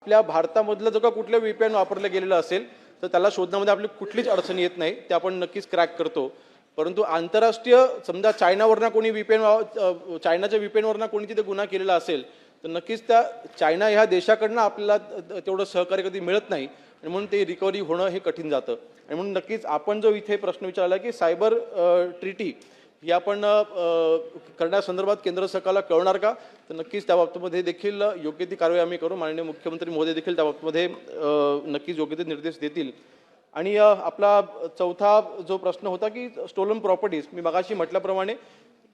आपल्या भारतामधलं जर का कुठलं VPN वापरलं गेलेलं असेल तर त्याला शोधण्यामध्ये आपली कुठलीच अडचण येत नाही, ते आपण नक्कीच क्रॅक करतो. परंतु आंतरराष्ट्रीय समजा चायनावरनं कोणी चायनाच्या VPNवरनं कोणी तिथे गुन्हा केलेला असेल तर नक्कीच त्या चायना ह्या देशाकडनं आपल्याला तेवढं सहकार्य कधी मिळत नाही आणि म्हणून ते रिकव्हरी होणं हे कठीण जातं. आणि म्हणून नक्कीच आपण जो इथे प्रश्न विचारला की सायबर ट्रिटी ही आपण करण्यासंदर्भात केंद्र सरकारला कळवणार का, तर नक्कीच त्या बाबतीमध्ये देखील योग्य ती कारवाई आम्ही करू. माननीय मुख्यमंत्री महोदय देखील त्या बाबतीमध्ये नक्कीच योग्य ते निर्देश देतील. आणि आपला चौथा जो प्रश्न होता की स्टोलन प्रॉपर्टीज, मी मगाशी म्हटल्याप्रमाणे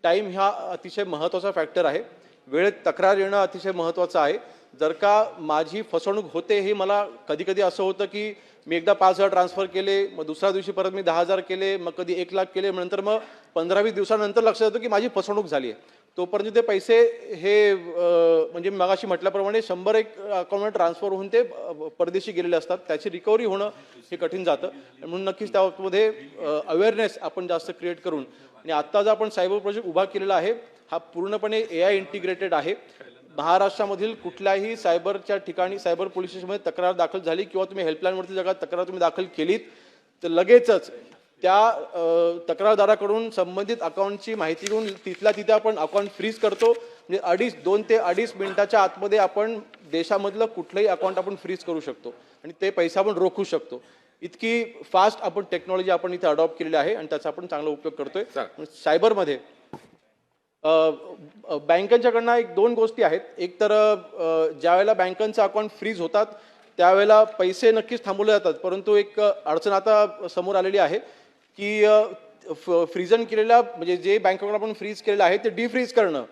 टाईम हा अतिशय महत्त्वाचा फॅक्टर आहे. वेळेत तक्रार येणं अतिशय महत्त्वाचं आहे. जर का माझी फसवणूक होते हे मला कधी कधी असं होतं की मी एकदा 5,000 ट्रान्सफर केले, मग दुसऱ्या दिवशी परत मी 10,000 केले, मग कधी 1,00,000 केले, नंतर मग 15-20 दिवसानंतर लक्षात येतं की माझी फसवणूक झाली आहे. तोपर्यंत ते पैसे हे म्हणजे मगाशी म्हटल्याप्रमाणे 100-1 अकाउंटवर ट्रान्सफर होऊन ते परदेशी गेलेले असतात. त्याची रिकव्हरी होणं हे कठीण जातं. म्हणून नक्कीच त्या बाबतीमध्ये अवेअरनेस आपण जास्त क्रिएट करून, आणि आत्ता जो आपण सायबर प्रोजेक्ट उभा केलेला आहे हा पूर्णपणे AI इंटिग्रेटेड आहे. महाराष्ट्रामधील कुठल्याही सायबरच्या ठिकाणी सायबर पोलीस स्टेशनमध्ये तक्रार दाखल झाली किंवा तुम्ही हेल्पलाईनवरती जर तक्रार तुम्ही दाखल केलीत तर लगेचच त्या तक्रारदाराकडून संबंधित अकाउंटची माहिती घेऊन तिथल्या तिथे आपण अकाउंट फ्रीज करतो. म्हणजे 2 ते 2.5 मिनिटाच्या आतमध्ये आपण देशामधलं कुठलंही अकाउंट आपण फ्रीज करू शकतो आणि ते पैसे आपण रोखू शकतो. इतकी फास्ट आपण टेक्नॉलॉजी आपण इथे अडॉप्ट केलेली आहे आणि त्याचा आपण चांगला उपयोग करतोय. सायबरमध्ये बँकांच्याकडनं 1-2 गोष्टी आहेत. एक तर ज्यावेळेला बँकांचं अकाउंट फ्रीज होतात त्यावेळेला पैसे नक्कीच थांबवले जातात, परंतु एक अडचण आता समोर आलेली आहे की फ्रीजन केलेल्या म्हणजे जे बँक अकाउंट आपण फ्रीज केलेलं आहे ते डिफ्रीज करणं,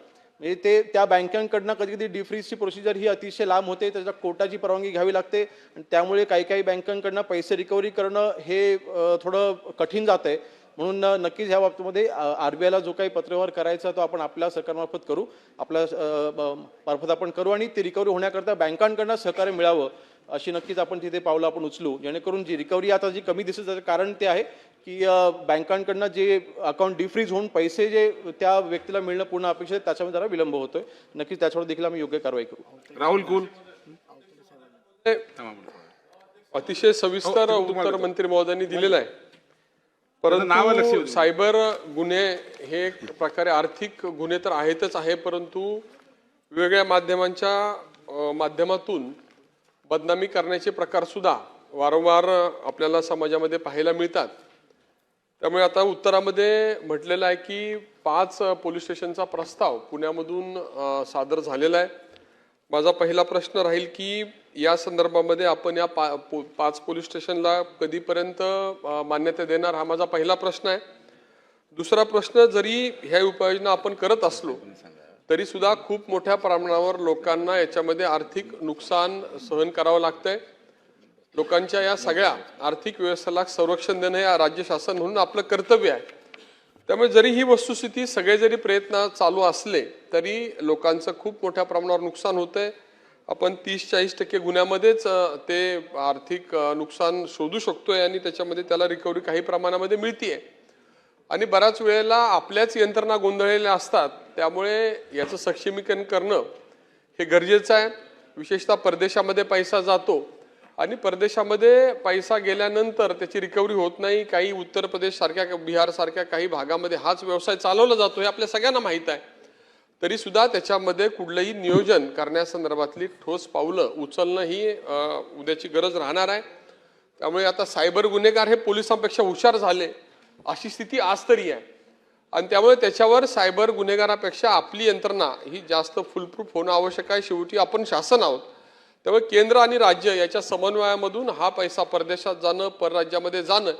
म्हणजे ते त्या बँकांकडनं कधी कधी डिफ्रीजची प्रोसिजर ही अतिशय लांब होते, त्याच्या कोर्टाची परवानगी घ्यावी लागते आणि त्यामुळे काही बँकांकडनं पैसे रिकव्हरी करणं हे थोडं कठीण जातं आहे. म्हणून नक्कीच ह्या बाबतीमध्ये RBIला जो काही पत्रव्यवहार करायचा तो आपण आपल्या सरकारमार्फत करू, आपल्या मार्फत आपण करू आणि ती रिकव्हरी होण्याकरता बँकांकडनं सहकार्य मिळावं अशी नक्कीच आपण तिथे पावलं आपण उचलू, जेणेकरून जी रिकव्हरी आता जी कमी दिसत त्याचं कारण ते आहे की बँकांकडनं जे अकाउंट डिफ्रीज होऊन पैसे जे त्या व्यक्तीला मिळणं पूर्ण अपेक्षित आहे त्याच्यामध्ये जरा विलंब होतोय. नक्कीच त्याच्यावर देखील आम्ही योग्य कारवाई करू. राहुल कुल अतिशय सविस्तर उत्तर मंत्री महोदयांनी दिलेलं आहे. परंतु सायबर गुन्हे हे एक प्रकारे आर्थिक गुन्हे तर आहेतच आहे, परंतु वेगवेगळ्या माध्यमातून बदनामी करण्याचे प्रकार सुद्धा वारंवार आपल्याला समाजामध्ये पाहायला मिळतात. त्यामुळे आता उत्तरामध्ये म्हटलेलं आहे की 5 पोलीस स्टेशनचा प्रस्ताव पुण्यामधून सादर झालेला आहे. माझा पहिला प्रश्न राहील की या संदर्भामध्ये आपण या 5 पोलीस स्टेशनला कधीपर्यंत मान्यता देणार, हा माझा पहिला प्रश्न आहे. दुसरा प्रश्न, जरी ह्या उपाययोजना आपण करत असलो तरी सुद्धा खूप मोठ्या प्रमाणावर लोकांना याच्यामध्ये आर्थिक नुकसान सहन करावं लागतंय. लोकांच्या या सगळ्या आर्थिक व्यवस्थेला संरक्षण देणं हे राज्य शासन म्हणून आपलं कर्तव्य आहे. त्यामुळे जरी ही वस्तुस्थिती सगळे जरी प्रयत्न चालू असले तरी लोकांचं खूप मोठ्या प्रमाणावर नुकसान होतंय. आपण 30-40% गुन्ह्यामध्येच ते आर्थिक नुकसान शोधू शकतोय आणि त्याच्यामध्ये त्याला रिकव्हरी काही प्रमाणामध्ये मिळतीये. आणि बऱ्याच वेळेला आपल्याच यंत्रणा गोंधळलेल्या असतात, त्यामुळे याचं सक्षमीकरण करणं हे गरजेचं आहे. विशेषतः परदेशामध्ये पैसा जातो आणि परदेशामध्ये पैसा गेल्यानंतर त्याची रिकव्हरी होत नाही. काही उत्तर प्रदेश सारख्या, बिहार सारख्या काही भागामध्ये हाच व्यवसाय चालवला जातो हे आपल्या सगळ्यांना माहीत आहे. तरी सुद्धा त्याच्यामध्ये कुठलंही नियोजन करण्यासंदर्भातली ठोस पावलं उचलणं ही उद्याची गरज राहणार आहे. त्यामुळे आता सायबर गुन्हेगार हे पोलिसांपेक्षा हुशार झाले अशी स्थिती आज तरी आहे आणि त्यामुळे त्याच्यावर सायबर गुन्हेगारापेक्षा आपली यंत्रणा ही जास्त फुलप्रूफ होणं आवश्यक आहे. शेवटी आपण शासन आहोत, त्यामुळे केंद्र आणि राज्य याच्या समन्वयामधून हा पैसा परदेशात जाणं, परराज्यामध्ये जाणं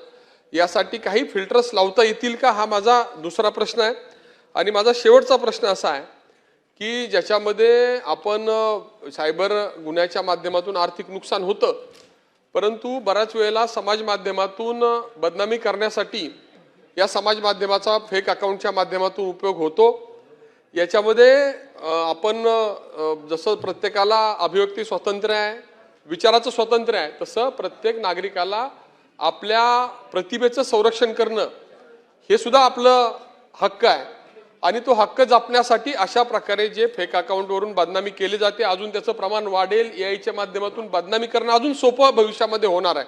यासाठी काही फिल्टर्स लावता येतील का, हा माझा दुसरा प्रश्न आहे. आणि माझा शेवटचा प्रश्न असा आहे की ज्याच्यामध्ये आपण सायबर गुन्ह्याच्या माध्यमातून आर्थिक नुकसान होतं, परंतु बऱ्याच वेळेला समाज माध्यमातून बदनामी करण्यासाठी या समाज माध्यमाचा फेक अकाउंटच्या माध्यमातून उपयोग होतो. याच्यामध्ये आपण जसं प्रत्येकाला अभिव्यक्ती स्वातंत्र्य आहे, विचाराचं स्वातंत्र्य आहे, तसं प्रत्येक नागरिकाला आपल्या प्रतिभेचं संरक्षण करणं हे सुद्धा आपलं हक्क आहे. आणि तो हक्क जपण्यासाठी अशा प्रकारे जे फेक अकाउंटवरून बदनामी केली जाते अजून त्याचं प्रमाण वाढेल, एआयच्या माध्यमातून बदनामी करणं अजून सोपं भविष्यामध्ये होणार आहे.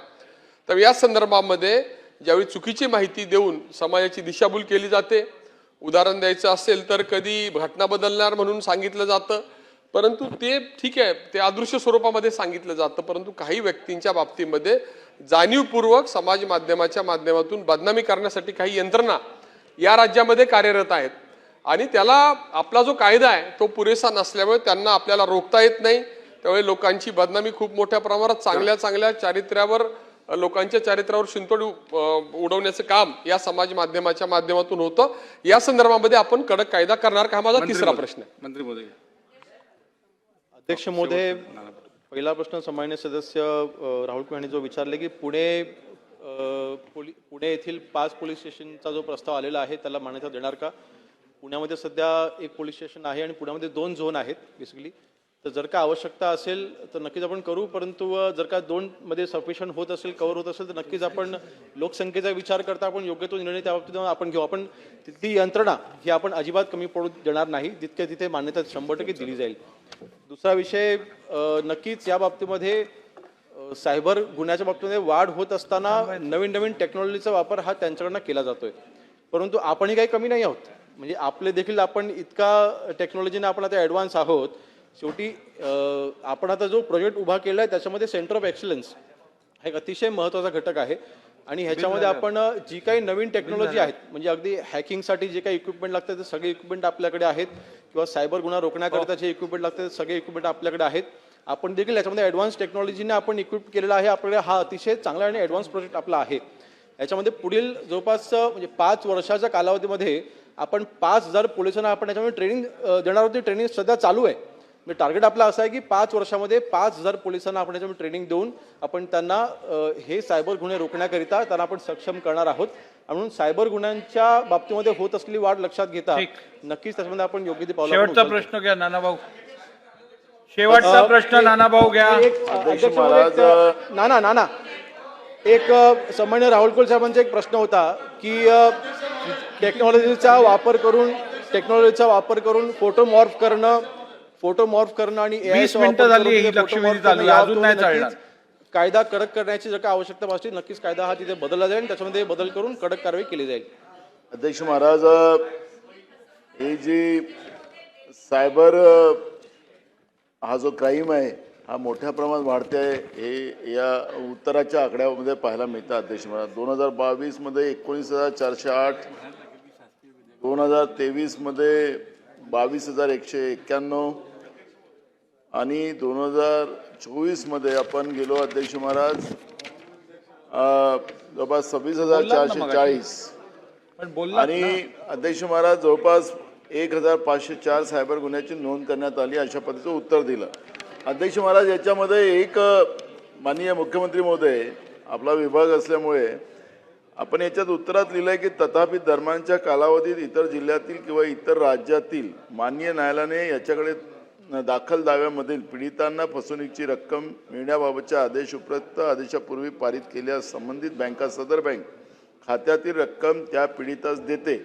तर या संदर्भामध्ये ज्यावेळी चुकीची माहिती देऊन समाजाची दिशाभूल केली जाते, उदाहरण द्यायचं असेल तर कधी घटना बदलणार म्हणून सांगितलं जातं, परंतु ते ठीक आहे, ते अदृश्य स्वरूपामध्ये सांगितलं जातं, परंतु काही व्यक्तींच्या बाबतीमध्ये जाणीवपूर्वक समाज माध्यमाच्या माध्यमातून बदनामी करण्यासाठी काही यंत्रणा या राज्यामध्ये कार्यरत आहेत आणि त्याला आपला जो कायदा आहे तो पुरेसा नसल्यामुळे त्यांना आपल्याला रोखता येत नाही. त्यामुळे लोकांची बदनामी खूप मोठ्या प्रमाणात चांगल्या चारित्र्यावर, लोकांच्या चारित्र्यावर शिंतोड उडवण्याचं काम या समाज माध्यमाच्या माध्यमातून होतं. या संदर्भामध्ये आपण कडक कायदा करणार का, हा माझा तिसरा प्रश्न आहे. मंत्री महोदय. अध्यक्ष महोदय, पहिला प्रश्न सन्माननीय सदस्य राहुल कुमार यांनी जो विचारले की पुणे येथील 5 पोलीस स्टेशनचा जो प्रस्ताव आलेला आहे त्याला मान्यता देणार का. पुण्यामध्ये सध्या 1 पोलीस स्टेशन आहे आणि पुण्यामध्ये 2 झोन आहेत बेसिकली. तर जर का आवश्यकता असेल तर नक्कीच आपण करू, परंतु जर का 2 मध्ये सफिशियंट होत असेल, कव्हर होत असेल तर नक्कीच आपण लोकसंख्येचा विचार करता आपण योग्य तो निर्णय त्या बाबतीत आपण घेऊ. आपण तिथली यंत्रणा ही आपण अजिबात कमी पडू देणार नाही, जितके तिथे मान्यता 100% दिली जाईल. दुसरा विषय, नक्कीच या बाबतीमध्ये सायबर गुन्ह्याच्या बाबतीमध्ये वाढ होत असताना नवीन टेक्नॉलॉजीचा वापर हा त्यांच्याकडनं केला जातोय, परंतु आपणही काही कमी नाही आहोत. म्हणजे आपले देखील आपण इतका टेक्नॉलॉजीने आपण आता ॲडव्हान्स आहोत. शेवटी आपण आता जो प्रोजेक्ट उभा केला आहे त्याच्यामध्ये सेंटर ऑफ एक्सलन्स हा एक अतिशय महत्त्वाचा घटक आहे आणि ह्याच्यामध्ये आपण जी काही नवीन टेक्नॉलॉजी आहेत, म्हणजे अगदी हॅकिंगसाठी जे काही इक्विपमेंट लागतात ते सगळे इक्विपमेंट आपल्याकडे आहेत, किंवा सायबर गुन्हा रोखण्याकरिता जे इक्विपमेंट लागतात ते सगळे इक्विपमेंट आपल्याकडे आहेत. आपण देखील याच्यामध्ये ॲडव्हान्स टेक्नॉलॉजीने आपण इक्विप केलेला आहे. आपल्याकडे हा अतिशय चांगला आणि ॲडव्हान्स प्रोजेक्ट आपला आहे. याच्यामध्ये पुढील जवळपास म्हणजे 5 वर्षाच्या कालावधीमध्ये आपण 5,000 पोलिसांना आपण याच्यामध्ये ट्रेनिंग देणार आहोत. ट्रेनिंग सध्या चालू आहे. म्हणजे टार्गेट आपला असं आहे की 5 वर्षामध्ये 5,000 पोलिसांना आपण याच्यामध्ये ट्रेनिंग देऊन आपण त्यांना हे सायबर गुन्हे रोखण्याकरिता त्यांना आपण सक्षम करणार आहोत. म्हणून सायबर गुन्ह्यांच्या बाबतीमध्ये होत असलेली वाढ लक्षात घेता नक्कीच त्याच्यामध्ये आपण योग्य ते पावलं. शेवटचा प्रश्न घ्या नानाभाऊ. शेवटचा प्रश्न नानाभाऊ घ्या. नाना एक सन्माननीय राहुल कुल साहेबांचा एक प्रश्न होता की टेक्नॉलॉजीचा वापर करून फोटो मॉर्फ करणं आणि 20 मिनिटं झाली, ही लक्षवेधी चालू आहे, अजून नाही चालणार. कायदा कडक करण्याची जर का आवश्यकता भासली नक्कीच कायदा हा तिथे बदलला जाईल, त्याच्यामध्ये बदल करून कडक कारवाई केली जाईल. अध्यक्ष महाराज, हे जी सायबर हा जो क्राईम आहे हा मोठ्या प्रमाणात वाढते आहे, हे या उत्तराच्या आकड्यामध्ये पाहायला मिळतं. अध्यक्ष महाराज, 2022 मध्ये 19,408, 2023 मध्ये 22,191 आणि 2024 मध्ये आपण गेलो अध्यक्ष महाराज जवळपास 26,440 आणि अध्यक्ष महाराज जवळपास 1,504 सायबर गुन्ह्याची नोंद करण्यात आली, अशा पद्धतीचं उत्तर दिलं. अध्यक्ष महाराज, याच्यामध्ये एक माननीय मुख्यमंत्री महोदय, आपला विभाग असल्यामुळे आपण याच्यात उत्तरात लिहिलं आहे की तथापि दरम्यानच्या कालावधीत इतर जिल्ह्यातील किंवा इतर राज्यातील माननीय न्यायालयाने याच्याकडे दाखल दाव्यामधील पीडितांना फसवणुकीची रक्कम मिळण्याबाबतच्या आदेश उपरोक्त आदेशापूर्वी पारित केल्यास संबंधित बँका सदर बँक खात्यातील रक्कम त्या पीडितास देते.